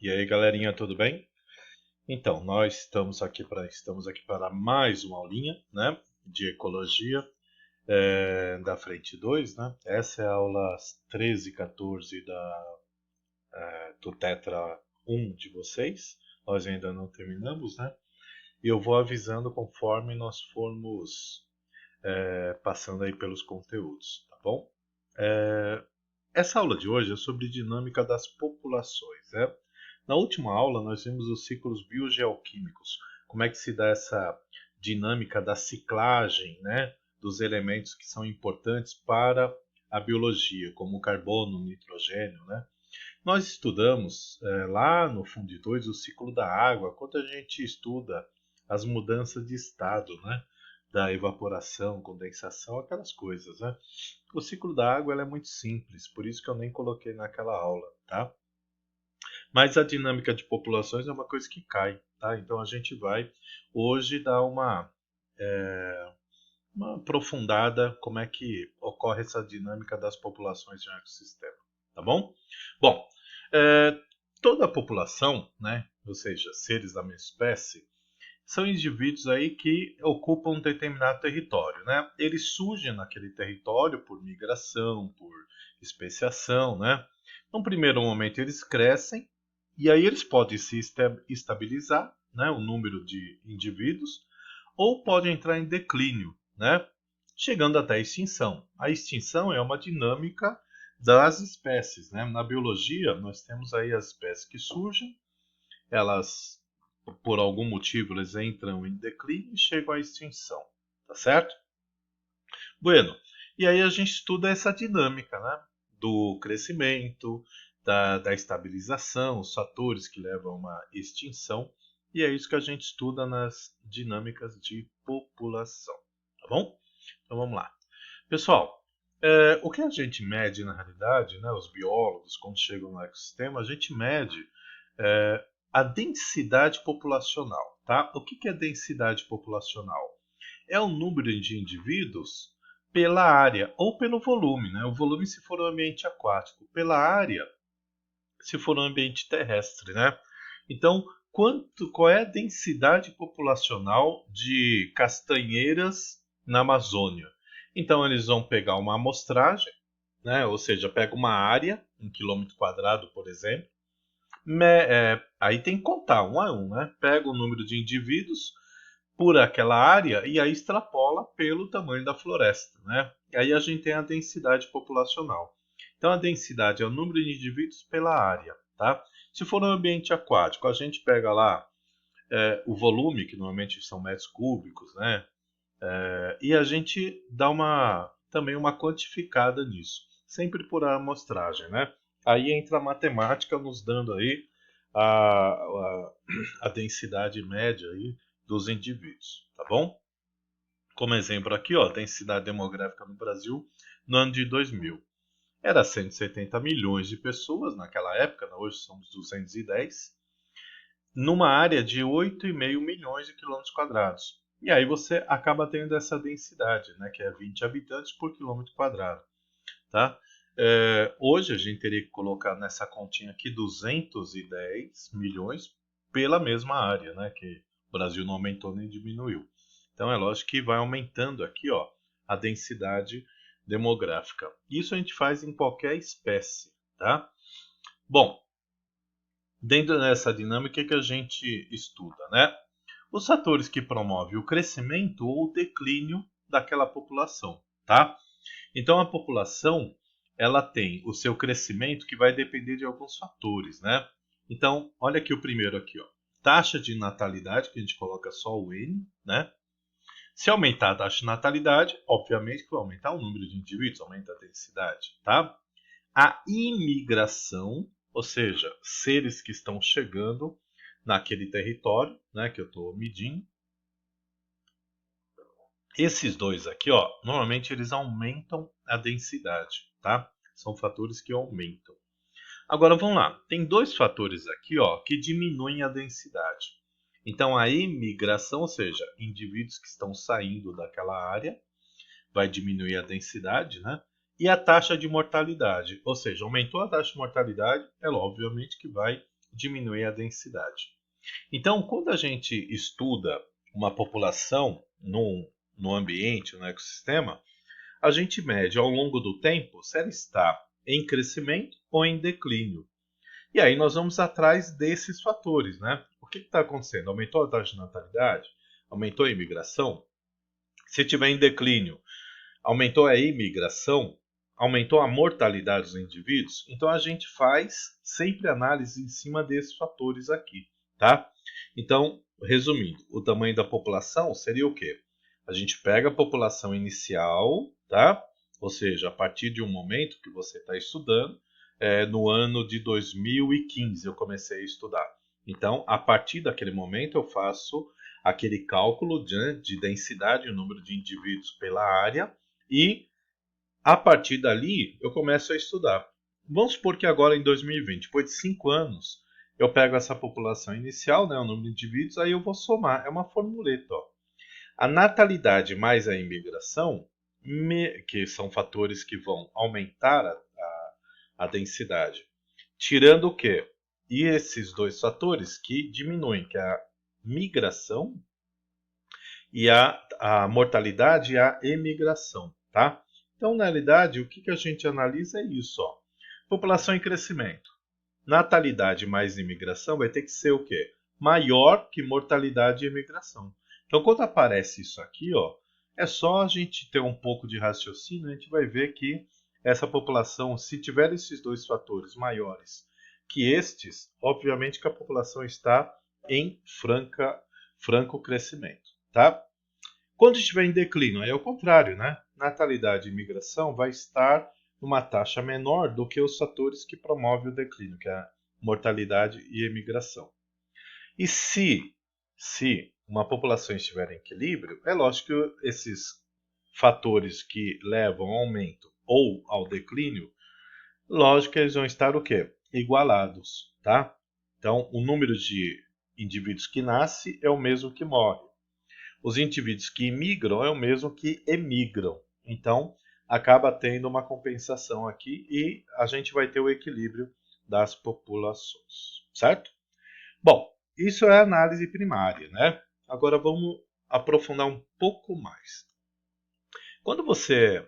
E aí, galerinha, tudo bem? Então, nós estamos aqui para mais uma aulinha, né, de ecologia, da frente 2, né? Essa é a aula 13 e 14 do Tetra 1 de vocês. Nós ainda não terminamos, né? E eu vou avisando conforme nós formos passando aí pelos conteúdos, tá bom? Essa aula de hoje é sobre dinâmica das populações, né? Na última aula nós vimos os ciclos biogeoquímicos, como é que se dá essa dinâmica da ciclagem, né, dos elementos que são importantes para a biologia, como o carbono, o nitrogênio, né? Nós estudamos lá no Fundo 2 o ciclo da água, quando a gente estuda as mudanças de estado, né? Da evaporação, condensação, aquelas coisas, né? O ciclo da água ela é muito simples, por isso que eu nem coloquei naquela aula, tá? Mas a dinâmica de populações é uma coisa que cai, tá? Então a gente vai hoje dar uma aprofundada como é que ocorre essa dinâmica das populações de um ecossistema, tá bom? Bom, é, toda a população, né, ou seja, seres da mesma espécie, são indivíduos aí que ocupam um determinado território, né? Eles surgem naquele território por migração, por especiação, né? Num primeiro momento eles crescem e aí eles podem se estabilizar, né? O número de indivíduos, ou podem entrar em declínio, né? Chegando até a extinção. A extinção é uma dinâmica das espécies, né? Na biologia nós temos aí as espécies que surgem, elas por algum motivo eles entram em declínio e chegam à extinção, tá certo? Bueno, e aí a gente estuda essa dinâmica, né? Do crescimento, da estabilização, os fatores que levam a uma extinção, e é isso que a gente estuda nas dinâmicas de população, tá bom? Então vamos lá. Pessoal, o que a gente mede na realidade, né, os biólogos, quando chegam no ecossistema, a gente mede a densidade populacional. Tá? O que é densidade populacional? É o número de indivíduos pela área ou pelo volume. Né? O volume se for um ambiente aquático, pela área se for um ambiente terrestre. Né? Então, qual é a densidade populacional de castanheiras na Amazônia? Então, eles vão pegar uma amostragem, né? Ou seja, pega uma área, 1 km², por exemplo. Aí tem que contar um a um, né? Pega o número de indivíduos por aquela área e aí extrapola pelo tamanho da floresta, né? E aí a gente tem a densidade populacional. Então a densidade é o número de indivíduos pela área, tá? Se for um ambiente aquático, a gente pega lá o volume, que normalmente são metros cúbicos, né? E a gente dá também uma quantificada nisso, sempre por amostragem, né? Aí entra a matemática nos dando aí a densidade média aí dos indivíduos, tá bom? Como exemplo aqui, ó, densidade demográfica no Brasil no ano de 2000. Era 170 milhões de pessoas naquela época, né? Hoje somos 210, numa área de 8,5 milhões de quilômetros quadrados. E aí você acaba tendo essa densidade, né, que é 20 habitantes por quilômetro quadrado. Tá? Hoje a gente teria que colocar nessa continha aqui 210 milhões pela mesma área, né, que o Brasil não aumentou nem diminuiu. Então é lógico que vai aumentando aqui, ó, a densidade demográfica. Isso a gente faz em qualquer espécie. Tá? Bom, dentro dessa dinâmica, o que a gente estuda, né? Os fatores que promovem o crescimento ou o declínio daquela população, tá? Então a população, ela tem o seu crescimento que vai depender de alguns fatores, né? Então, olha aqui o primeiro aqui, ó. Taxa de natalidade, que a gente coloca só o N, né? Se aumentar a taxa de natalidade, obviamente que vai aumentar o número de indivíduos, aumenta a densidade, tá? A imigração, ou seja, seres que estão chegando naquele território, né, que eu estou medindo. Esses dois aqui, ó, normalmente eles aumentam a densidade, tá? São fatores que aumentam. Agora vamos lá, tem dois fatores aqui, ó, que diminuem a densidade. Então a imigração, ou seja, indivíduos que estão saindo daquela área, vai diminuir a densidade, né? E a taxa de mortalidade, ou seja, aumentou a taxa de mortalidade, obviamente que vai diminuir a densidade. Então, quando a gente estuda uma população no ambiente, no ecossistema, a gente mede ao longo do tempo se ela está em crescimento ou em declínio. E aí nós vamos atrás desses fatores, né? O que está acontecendo? Aumentou a taxa de natalidade? Aumentou a imigração? Se estiver em declínio, aumentou a imigração? Aumentou a mortalidade dos indivíduos? Então a gente faz sempre análise em cima desses fatores aqui, tá? Então, resumindo, o tamanho da população seria o quê? A gente pega a população inicial, tá? Ou seja, a partir de um momento que você está estudando, no ano de 2015 eu comecei a estudar. Então, a partir daquele momento eu faço aquele cálculo de densidade, o número de indivíduos pela área, e a partir dali eu começo a estudar. Vamos supor que agora em 2020, depois de 5 anos, eu pego essa população inicial, né, o número de indivíduos, aí eu vou somar. É uma formuleta. Ó. A natalidade mais a imigração, que são fatores que vão aumentar a densidade. Tirando o quê? E esses dois fatores que diminuem, que é a migração e a mortalidade e a emigração, tá? Então, na realidade, o que a gente analisa é isso, ó. População em crescimento. Natalidade mais imigração vai ter que ser o quê? Maior que mortalidade e imigração. Então, quando aparece isso aqui, ó, é só a gente ter um pouco de raciocínio, a gente vai ver que essa população, se tiver esses dois fatores maiores que estes, obviamente que a população está em franco crescimento, tá? Quando estiver em declínio, aí é o contrário, né? Natalidade e imigração vai estar numa taxa menor do que os fatores que promovem o declínio, que é a mortalidade e imigração. E se uma população estiver em equilíbrio, é lógico que esses fatores que levam ao aumento ou ao declínio, lógico que eles vão estar o quê? Igualados, tá? Então, o número de indivíduos que nasce é o mesmo que morre. Os indivíduos que imigram é o mesmo que emigram. Então, acaba tendo uma compensação aqui e a gente vai ter o equilíbrio das populações, certo? Bom, isso é análise primária, né? Agora vamos aprofundar um pouco mais. Quando você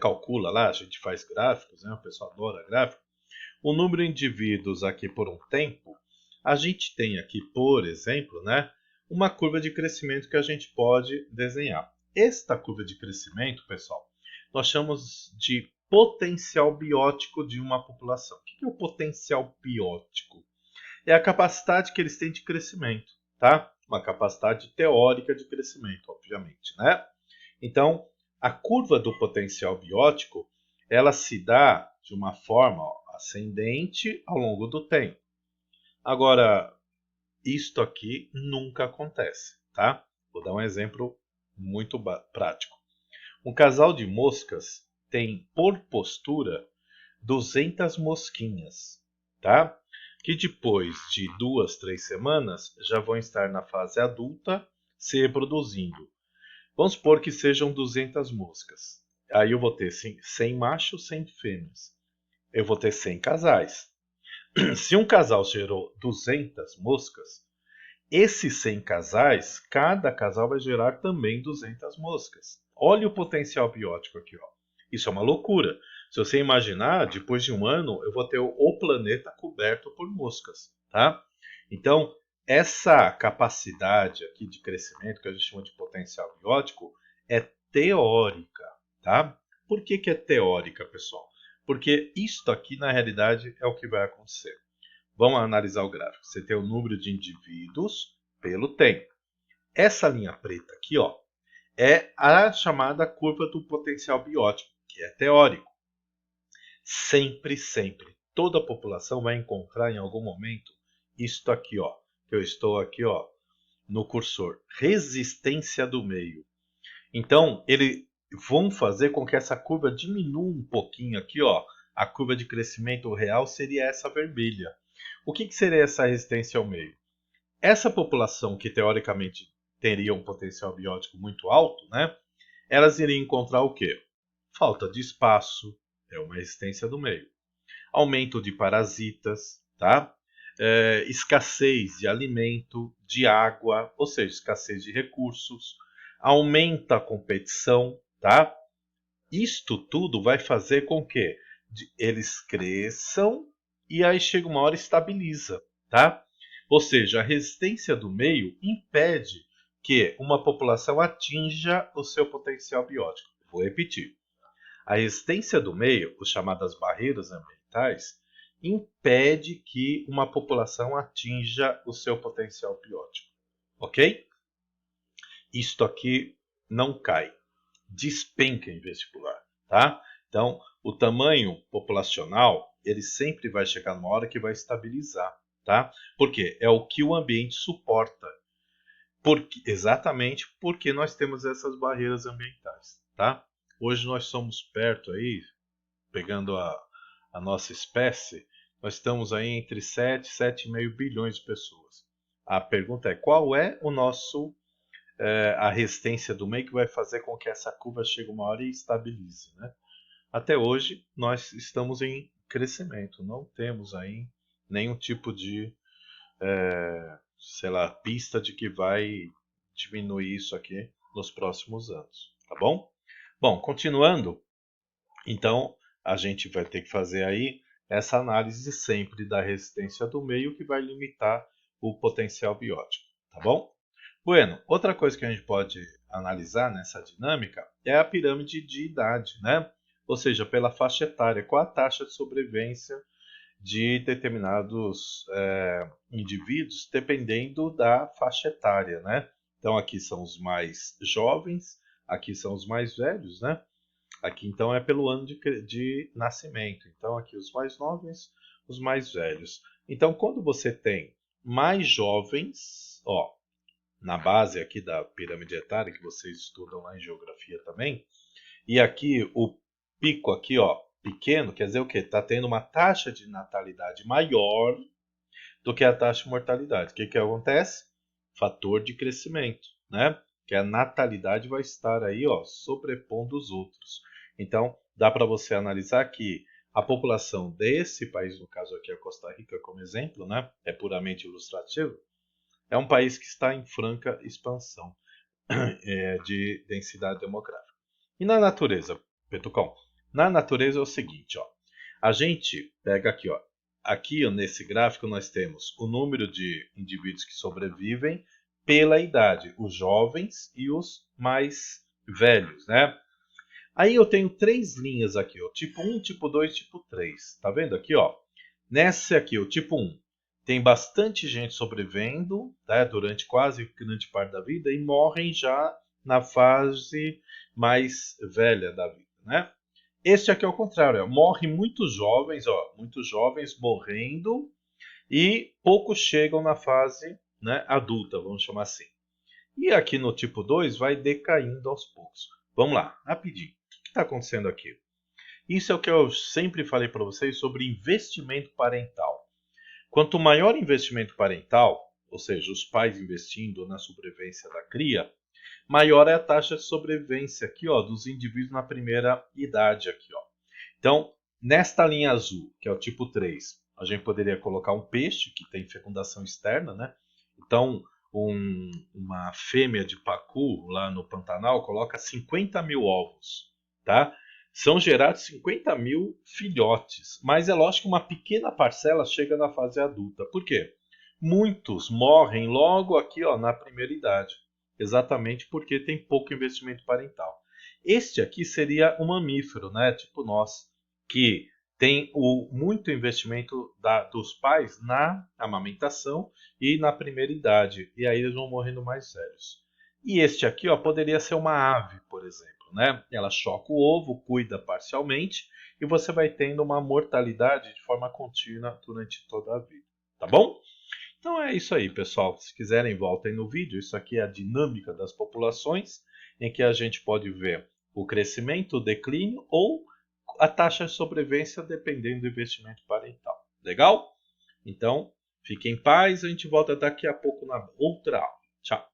calcula lá, a gente faz gráficos, né? O pessoal adora gráfico. O número de indivíduos aqui por um tempo, a gente tem aqui, por exemplo, né? Uma curva de crescimento que a gente pode desenhar. Esta curva de crescimento, pessoal, nós chamamos de potencial biótico de uma população. O que é o potencial biótico? É a capacidade que eles têm de crescimento, tá? Uma capacidade teórica de crescimento, obviamente, né? Então, a curva do potencial biótico, ela se dá de uma forma ascendente ao longo do tempo. Agora, isto aqui nunca acontece, tá? Vou dar um exemplo muito prático. Um casal de moscas tem, por postura, 200 mosquinhas, tá? Que depois de 2, 3 semanas já vão estar na fase adulta se reproduzindo. Vamos supor que sejam 200 moscas. Aí eu vou ter 100 machos, 100 fêmeas. Eu vou ter 100 casais. Se um casal gerou 200 moscas, esses 100 casais, cada casal vai gerar também 200 moscas. Olha o potencial biótico aqui, ó. Isso é uma loucura. Se você imaginar, depois de um ano, eu vou ter o planeta coberto por moscas, tá? Então, essa capacidade aqui de crescimento, que a gente chama de potencial biótico, é teórica, tá? Por que é teórica, pessoal? Porque isto aqui, na realidade, é o que vai acontecer. Vamos analisar o gráfico. Você tem o número de indivíduos pelo tempo. Essa linha preta aqui, ó, é a chamada curva do potencial biótico, que é teórico. Sempre, toda a população vai encontrar em algum momento isto aqui, ó, que eu estou aqui, ó, no cursor, resistência do meio. Então, eles vão fazer com que essa curva diminua um pouquinho aqui, ó. A curva de crescimento real seria essa vermelha. O que seria essa resistência ao meio? Essa população que teoricamente teria um potencial biótico muito alto, né? Elas iriam encontrar o quê? Falta de espaço, é uma resistência do meio. Aumento de parasitas, tá? escassez de alimento, de água, ou seja, escassez de recursos, aumenta a competição, tá? Isto tudo vai fazer com que eles cresçam e aí chega uma hora e estabiliza, tá? Ou seja, a resistência do meio impede que uma população atinja o seu potencial biótico. Vou repetir. A resistência do meio, as chamadas barreiras ambientais, impede que uma população atinja o seu potencial biótico. Ok? Isto aqui não cai. Despenca em vestibular, tá? Então, o tamanho populacional, ele sempre vai chegar numa hora que vai estabilizar, tá? Porque é o que o ambiente suporta. Exatamente porque nós temos essas barreiras ambientais, tá? Hoje nós somos perto aí, pegando a nossa espécie, nós estamos aí entre 7 e 7,5 bilhões de pessoas. A pergunta é, qual é o nosso a resistência do meio que vai fazer com que essa curva chegue uma hora e estabilize, né? Até hoje nós estamos em crescimento, não temos aí nenhum tipo de, sei lá, pista de que vai diminuir isso aqui nos próximos anos, tá bom? Bom, continuando, então a gente vai ter que fazer aí essa análise sempre da resistência do meio que vai limitar o potencial biótico, tá bom? Bueno, outra coisa que a gente pode analisar nessa dinâmica é a pirâmide de idade, né? Ou seja, pela faixa etária, qual a taxa de sobrevivência de determinados indivíduos, dependendo da faixa etária, né? Então aqui são os mais jovens, aqui são os mais velhos, né? Aqui então é pelo ano de nascimento. Então aqui os mais novos, os mais velhos. Então quando você tem mais jovens, ó, na base aqui da pirâmide etária, que vocês estudam lá em geografia também, e aqui o pico aqui, ó, pequeno, quer dizer o quê? Está tendo uma taxa de natalidade maior do que a taxa de mortalidade. O que acontece? Fator de crescimento, né? Que a natalidade vai estar aí, ó, sobrepondo os outros. Então, dá para você analisar que a população desse país, no caso aqui a Costa Rica como exemplo, né? É puramente ilustrativo. É um país que está em franca expansão de densidade demográfica. E na natureza, Petucão? Na natureza é o seguinte, ó. A gente pega aqui, ó. Aqui ó, nesse gráfico nós temos o número de indivíduos que sobrevivem pela idade, os jovens e os mais velhos, né? Aí eu tenho três linhas aqui, ó, tipo 1, tipo 2, tipo 3. Tá vendo aqui, ó? Nesse aqui, o tipo 1, tem bastante gente sobrevivendo, tá, durante quase grande parte da vida e morrem já na fase mais velha da vida, né? Este aqui é o contrário, ó, morre muitos jovens morrendo e poucos chegam na fase, né, adulta, vamos chamar assim. E aqui no tipo 2 vai decaindo aos poucos. Vamos lá, rapidinho. O que está acontecendo aqui? Isso é o que eu sempre falei para vocês sobre investimento parental. Quanto maior investimento parental, ou seja, os pais investindo na sobrevivência da cria, maior é a taxa de sobrevivência aqui, ó, dos indivíduos na primeira idade aqui, ó. Então, nesta linha azul, que é o tipo 3, a gente poderia colocar um peixe que tem fecundação externa, né? Então, uma fêmea de pacu lá no Pantanal coloca 50 mil ovos, tá? São gerados 50 mil filhotes, mas é lógico que uma pequena parcela chega na fase adulta. Por quê? Muitos morrem logo aqui, ó, na primeira idade, exatamente porque tem pouco investimento parental. Este aqui seria um mamífero, né, tipo nós, que tem muito investimento dos pais na amamentação e na primeira idade, e aí eles vão morrendo mais velhos. E este aqui, ó, poderia ser uma ave, por exemplo, né? Ela choca o ovo, cuida parcialmente, e você vai tendo uma mortalidade de forma contínua durante toda a vida, tá bom? Então é isso aí, pessoal. Se quiserem, voltem no vídeo. Isso aqui é a dinâmica das populações, em que a gente pode ver o crescimento, o declínio ou a taxa de sobrevivência dependendo do investimento parental. Legal? Então, fiquem em paz. A gente volta daqui a pouco na outra aula. Tchau!